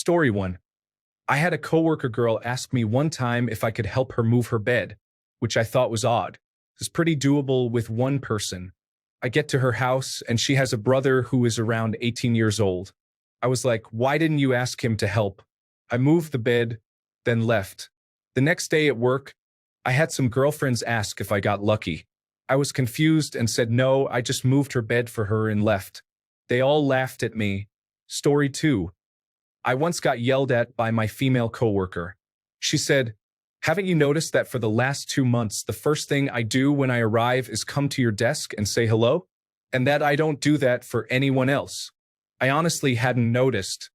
Story 1. I had a coworker girl ask me one time if I could help her move her bed, which I thought was odd. It's pretty doable with one person. I get to her house and she has a brother who is around 18 years old. I was like, why didn't you ask him to help? I moved the bed, then left. The next day at work, I had some girlfriends ask if I got lucky. I was confused and said no, I just moved her bed for her and left. They all laughed at me. Story 2. I once got yelled at by my female coworker. She said, haven't you noticed that for the last 2 months, the first thing I do when I arrive is come to your desk and say hello? And that I don't do that for anyone else. I honestly hadn't noticed.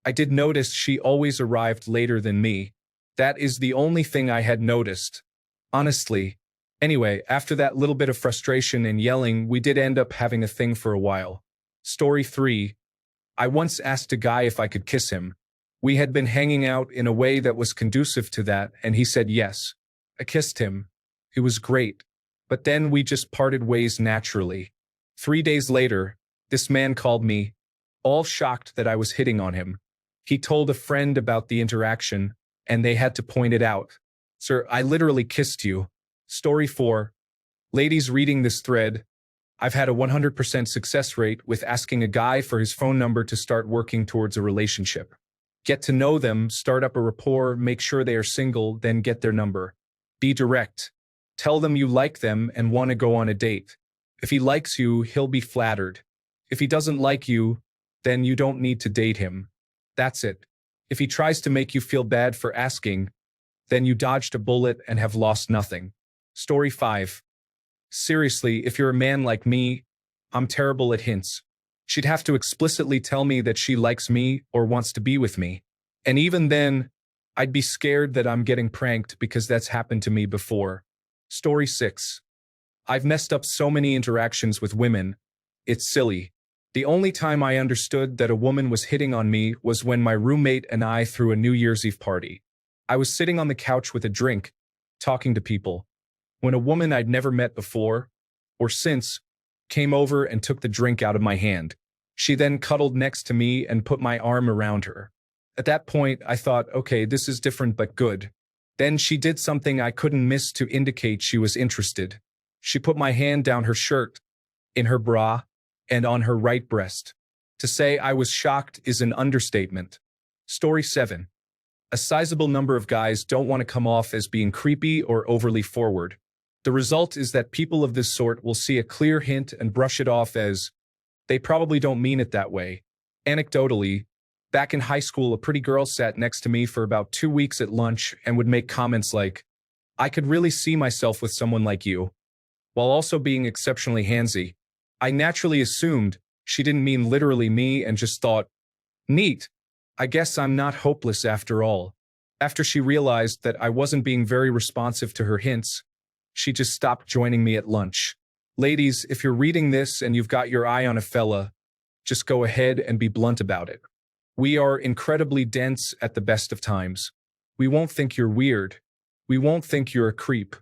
I did notice she always arrived later than me. That is the only thing I had noticed. Honestly. Anyway, after that little bit of frustration and yelling, we did end up having a thing for a while. Story 3. I once asked a guy if I could kiss him. We had been hanging out in a way that was conducive to that, and he said yes. I kissed him. It was great. But then we just parted ways naturally. 3 days later, this man called me, all shocked that I was hitting on him. He told a friend about the interaction, and they had to point it out. Sir, I literally kissed you. Story 4. Ladies reading this thread, I've had a 100% success rate with asking a guy for his phone number to start working towards a relationship. Get to know them, start up a rapport, make sure they are single, then get their number. Be direct. Tell them you like them and want to go on a date. If he likes you, he'll be flattered. If he doesn't like you, then you don't need to date him. That's it. If he tries to make you feel bad for asking, then you dodged a bullet and have lost nothing. Story 5. Seriously, if you're a man like me, I'm terrible at hints. She'd have to explicitly tell me that she likes me or wants to be with me. And even then, I'd be scared that I'm getting pranked because that's happened to me before. Story 6. I've messed up so many interactions with women. It's silly. The only time I understood that a woman was hitting on me was when my roommate and I threw a New Year's Eve party. I was sitting on the couch with a drink, talking to people, when a woman I'd never met before, or since, came over and took the drink out of my hand. She then cuddled next to me and put my arm around her. At that point, I thought, okay, this is different but good. Then she did something I couldn't miss to indicate she was interested. She put my hand down her shirt, in her bra, and on her right breast. To say I was shocked is an understatement. Story 7. A sizable number of guys don't want to come off as being creepy or overly forward. The result is that people of this sort will see a clear hint and brush it off as, they probably don't mean it that way. Anecdotally, back in high school, a pretty girl sat next to me for about 2 weeks at lunch and would make comments like, I could really see myself with someone like you, while also being exceptionally handsy. I naturally assumed she didn't mean literally me and just thought, neat. I guess I'm not hopeless after all. After she realized that I wasn't being very responsive to her hints, she just stopped joining me at lunch. Ladies, if you're reading this and you've got your eye on a fella, just go ahead and be blunt about it. We are incredibly dense at the best of times. We won't think you're weird. We won't think you're a creep.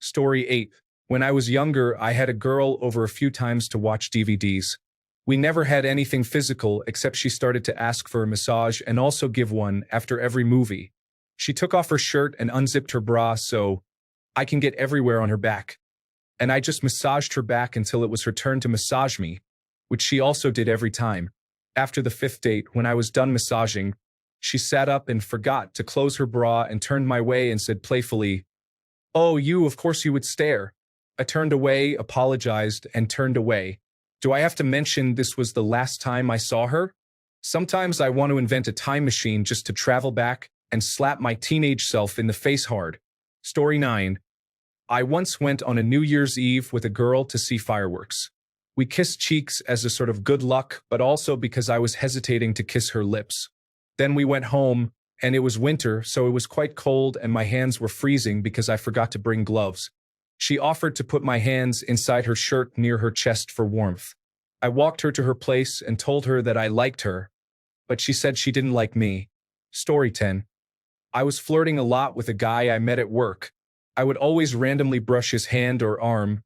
Story 8. When I was younger, I had a girl over a few times to watch DVDs. We never had anything physical except she started to ask for a massage and also give one after every movie. She took off her shirt and unzipped her bra so I can get everywhere on her back. And I just massaged her back until it was her turn to massage me, which she also did every time. After the 5th date, when I was done massaging, she sat up and forgot to close her bra and turned my way and said playfully, "Oh, of course you would stare." I turned away, apologized, and turned away. Do I have to mention this was the last time I saw her? Sometimes I want to invent a time machine just to travel back and slap my teenage self in the face hard. Story 9. I once went on a New Year's Eve with a girl to see fireworks. We kissed cheeks as a sort of good luck, but also because I was hesitating to kiss her lips. Then we went home, and it was winter, so it was quite cold and my hands were freezing because I forgot to bring gloves. She offered to put my hands inside her shirt near her chest for warmth. I walked her to her place and told her that I liked her, but she said she didn't like me. Story 10. I was flirting a lot with a guy I met at work. I would always randomly brush his hand or arm,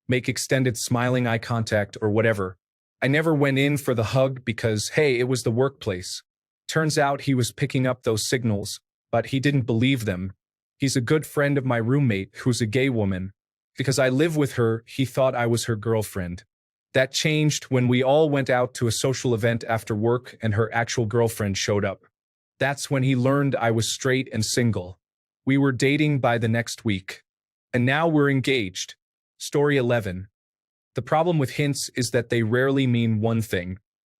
make extended smiling eye contact or whatever. I never went in for the hug because, hey, it was the workplace. Turns out he was picking up those signals, but he didn't believe them. He's a good friend of my roommate who's a gay woman. Because I live with her, he thought I was her girlfriend. That changed when we all went out to a social event after work and her actual girlfriend showed up. That's when he learned I was straight and single. We were dating by the next week. And now we're engaged. Story 11. The problem with hints is that they rarely mean one thing.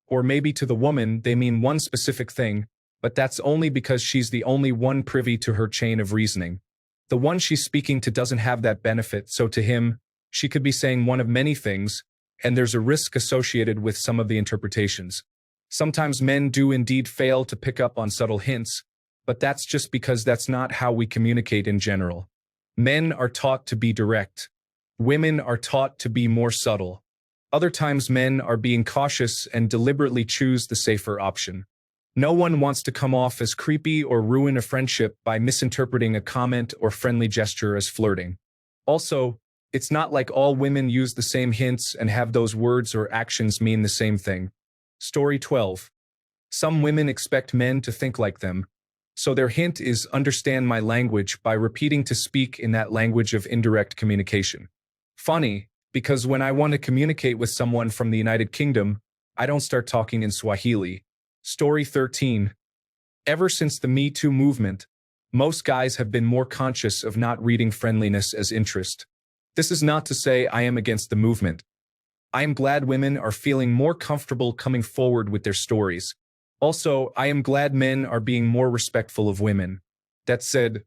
Or maybe to the woman, they mean one specific thing, but that's only because she's the only one privy to her chain of reasoning. The one she's speaking to doesn't have that benefit, so to him, she could be saying one of many things, and there's a risk associated with some of the interpretations. Sometimes men do indeed fail to pick up on subtle hints, but that's just because that's not how we communicate in general. Men are taught to be direct. Women are taught to be more subtle. Other times men are being cautious and deliberately choose the safer option. No one wants to come off as creepy or ruin a friendship by misinterpreting a comment or friendly gesture as flirting. Also, it's not like all women use the same hints and have those words or actions mean the same thing. Story 12. Some women expect men to think like them, so their hint is understand my language by repeating to speak in that language of indirect communication. Funny, because when I want to communicate with someone from the United Kingdom, I don't start talking in Swahili. Story 13. Ever since the Me Too movement, most guys have been more conscious of not reading friendliness as interest. This is not to say I am against the movement. I am glad women are feeling more comfortable coming forward with their stories. Also, I am glad men are being more respectful of women. That said,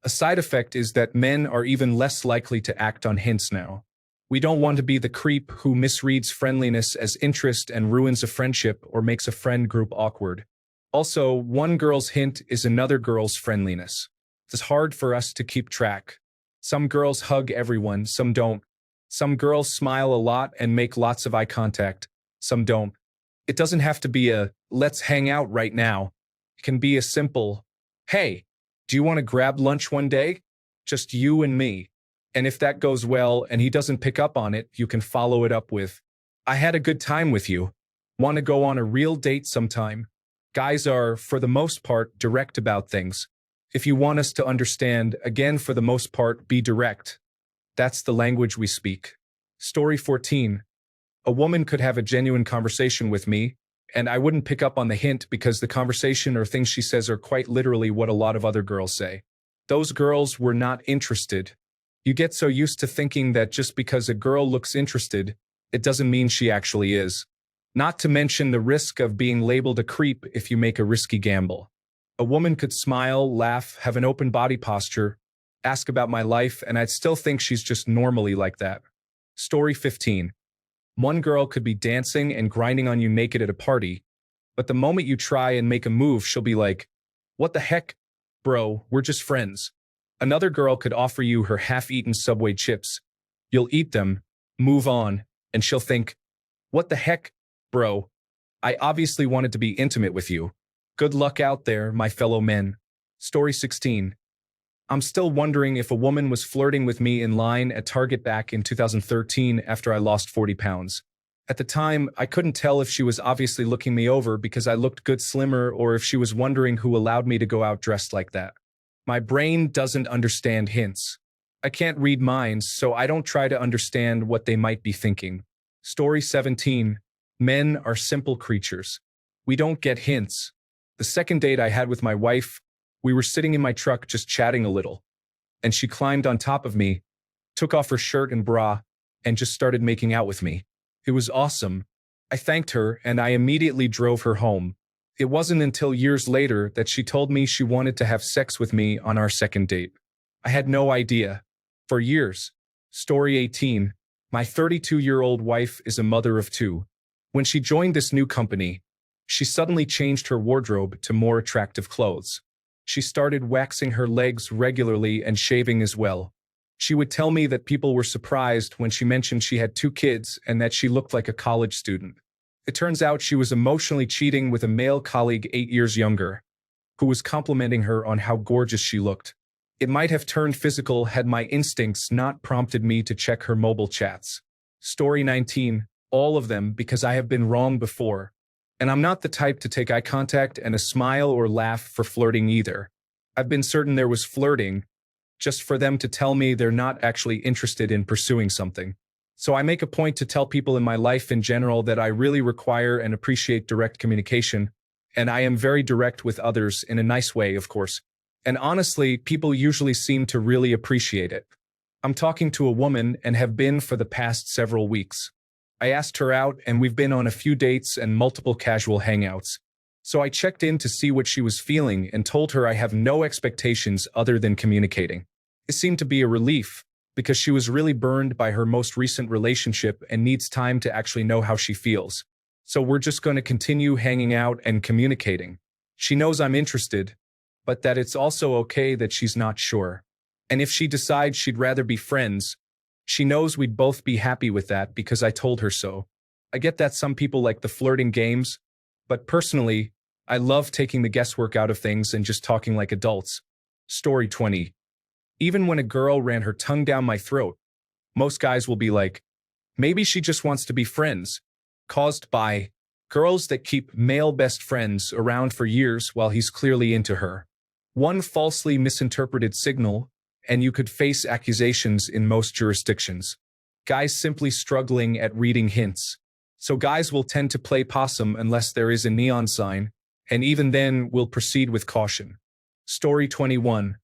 a side effect is that men are even less likely to act on hints now. We don't want to be the creep who misreads friendliness as interest and ruins a friendship or makes a friend group awkward. Also, one girl's hint is another girl's friendliness. It's hard for us to keep track. Some girls hug everyone, some don't. Some girls smile a lot and make lots of eye contact, some don't. It doesn't have to be a, let's hang out right now. It can be a simple, hey, do you want to grab lunch one day? Just you and me. And if that goes well and he doesn't pick up on it, you can follow it up with, I had a good time with you. Want to go on a real date sometime? Guys are, for the most part, direct about things. If you want us to understand, again, for the most part, be direct. That's the language we speak. Story 14. A woman could have a genuine conversation with me, and I wouldn't pick up on the hint because the conversation or things she says are quite literally what a lot of other girls say. Those girls were not interested. You get so used to thinking that just because a girl looks interested, it doesn't mean she actually is. Not to mention the risk of being labeled a creep if you make a risky gamble. A woman could smile, laugh, have an open body posture, ask about my life, and I'd still think she's just normally like that. Story 15. One girl could be dancing and grinding on you naked at a party, but the moment you try and make a move, she'll be like, what the heck? Bro, we're just friends. Another girl could offer you her half-eaten Subway chips. You'll eat them, move on, and she'll think, what the heck, bro? I obviously wanted to be intimate with you. Good luck out there, my fellow men. Story 16. I'm still wondering if a woman was flirting with me in line at Target back in 2013 after I lost 40 pounds. At the time, I couldn't tell if she was obviously looking me over because I looked good slimmer or if she was wondering who allowed me to go out dressed like that. My brain doesn't understand hints. I can't read minds, so I don't try to understand what they might be thinking. Story 17. Men are simple creatures. We don't get hints. The second date I had with my wife, we were sitting in my truck just chatting a little, and she climbed on top of me, took off her shirt and bra, and just started making out with me. It was awesome. I thanked her, and I immediately drove her home. It wasn't until years later that she told me she wanted to have sex with me on our second date. I had no idea. For years. Story 18. My 32-year-old wife is a mother of two. When she joined this new company, she suddenly changed her wardrobe to more attractive clothes. She started waxing her legs regularly and shaving as well. She would tell me that people were surprised when she mentioned she had 2 kids and that she looked like a college student. It turns out she was emotionally cheating with a male colleague 8 years younger, who was complimenting her on how gorgeous she looked. It might have turned physical had my instincts not prompted me to check her mobile chats. Story 19. All of them because I have been wrong before. And I'm not the type to take eye contact and a smile or laugh for flirting either. I've been certain there was flirting, just for them to tell me they're not actually interested in pursuing something. So I make a point to tell people in my life in general that I really require and appreciate direct communication, and I am very direct with others in a nice way, of course. And honestly, people usually seem to really appreciate it. I'm talking to a woman and have been for the past several weeks. I asked her out and we've been on a few dates and multiple casual hangouts. So I checked in to see what she was feeling and told her I have no expectations other than communicating. It seemed to be a relief, because she was really burned by her most recent relationship and needs time to actually know how she feels. So we're just going to continue hanging out and communicating. She knows I'm interested, but that it's also okay that she's not sure. And if she decides she'd rather be friends, she knows we'd both be happy with that because I told her so. I get that some people like the flirting games, but personally, I love taking the guesswork out of things and just talking like adults. Story 20. Even when a girl ran her tongue down my throat, most guys will be like, maybe she just wants to be friends, caused by girls that keep male best friends around for years while he's clearly into her. One falsely misinterpreted signal, and you could face accusations in most jurisdictions. Guys simply struggling at reading hints. So guys will tend to play possum unless there is a neon sign, and even then will proceed with caution. Story 21.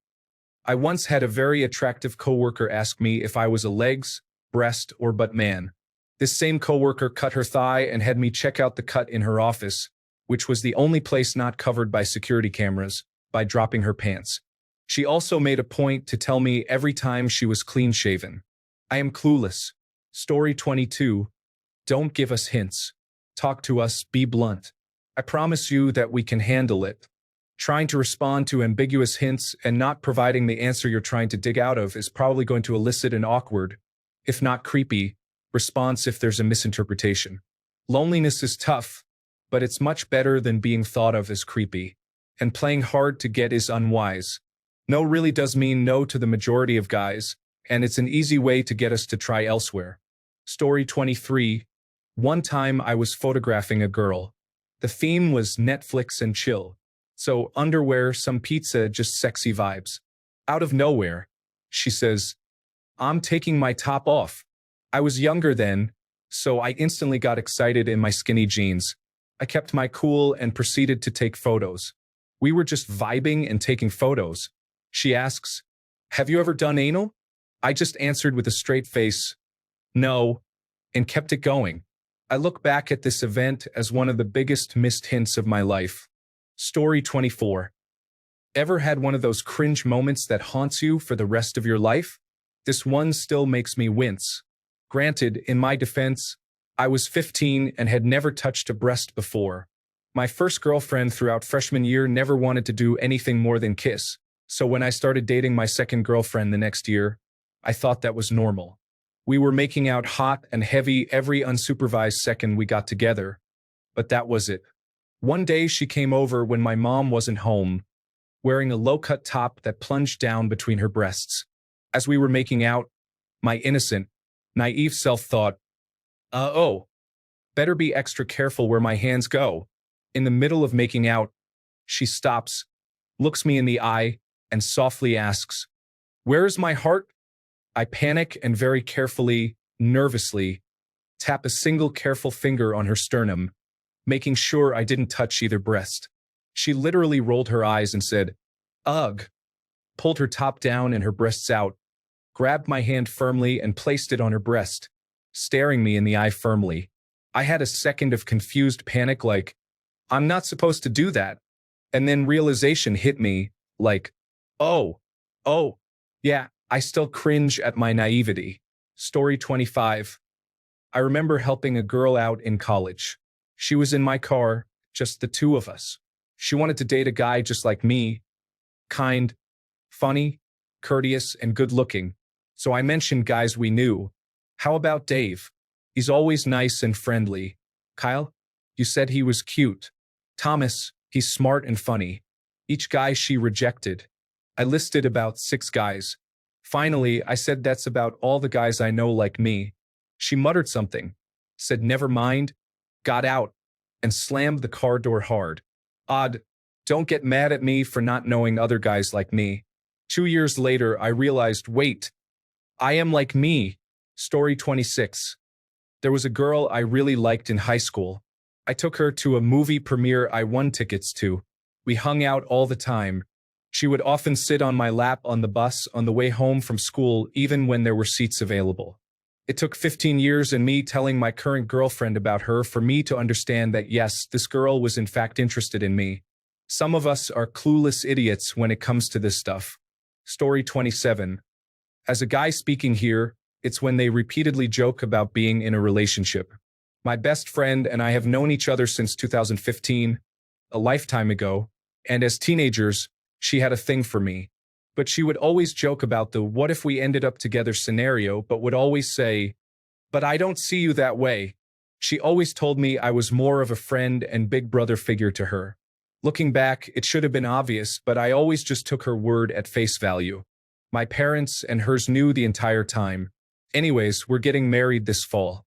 I once had a very attractive coworker ask me if I was a legs, breast, or butt man. This same coworker cut her thigh and had me check out the cut in her office, which was the only place not covered by security cameras, by dropping her pants. She also made a point to tell me every time she was clean-shaven. I am clueless. Story 22. Don't give us hints. Talk to us, be blunt. I promise you that we can handle it. Trying to respond to ambiguous hints and not providing the answer you're trying to dig out of is probably going to elicit an awkward, if not creepy, response if there's a misinterpretation. Loneliness is tough, but it's much better than being thought of as creepy. And playing hard to get is unwise. No really does mean no to the majority of guys, and it's an easy way to get us to try elsewhere. Story 23. One time I was photographing a girl. The theme was Netflix and chill. So underwear, some pizza, just sexy vibes. Out of nowhere, she says, I'm taking my top off. I was younger then, so I instantly got excited in my skinny jeans. I kept my cool and proceeded to take photos. We were just vibing and taking photos. She asks, have you ever done anal? I just answered with a straight face, no, and kept it going. I look back at this event as one of the biggest missed hints of my life. Story 24. Ever had one of those cringe moments that haunts you for the rest of your life? This one still makes me wince. Granted, in my defense, I was 15 and had never touched a breast before. My first girlfriend throughout freshman year never wanted to do anything more than kiss, so when I started dating my second girlfriend the next year, I thought that was normal. We were making out hot and heavy every unsupervised second we got together, but that was it. One day she came over when my mom wasn't home, wearing a low-cut top that plunged down between her breasts. As we were making out, my innocent, naive self thought, oh, better be extra careful where my hands go. In the middle of making out, she stops, looks me in the eye, and softly asks, where is my heart? I panic and very carefully, nervously, tap a single careful finger on her sternum, making sure I didn't touch either breast. She literally rolled her eyes and said, ugh, pulled her top down and her breasts out, grabbed my hand firmly and placed it on her breast, staring me in the eye firmly. I had a second of confused panic like, I'm not supposed to do that. And then realization hit me, like, oh, yeah, I still cringe at my naivety. Story 25. I remember helping a girl out in college. She was in my car, just the two of us. She wanted to date a guy just like me, kind, funny, courteous, and good-looking. So I mentioned guys we knew. How about Dave? He's always nice and friendly. Kyle? You said he was cute. Thomas? He's smart and funny. Each guy she rejected. I listed about 6 guys. Finally, I said that's about all the guys I know like me. She muttered something, said never mind, got out, and slammed the car door hard. Odd. Don't get mad at me for not knowing other guys like me. 2 years later, I realized, wait, I am like me. Story 26. There was a girl I really liked in high school. I took her to a movie premiere I won tickets to. We hung out all the time. She would often sit on my lap on the bus on the way home from school, even when there were seats available. It took 15 years and me telling my current girlfriend about her for me to understand that yes, this girl was in fact interested in me. Some of us are clueless idiots when it comes to this stuff. Story 27. As a guy speaking here, it's when they repeatedly joke about being in a relationship. My best friend and I have known each other since 2015, a lifetime ago, and as teenagers, she had a thing for me. But she would always joke about the what if we ended up together scenario, but would always say, but I don't see you that way. She always told me I was more of a friend and big brother figure to her. Looking back, it should have been obvious, but I always just took her word at face value. My parents and hers knew the entire time. Anyways, we're getting married this fall.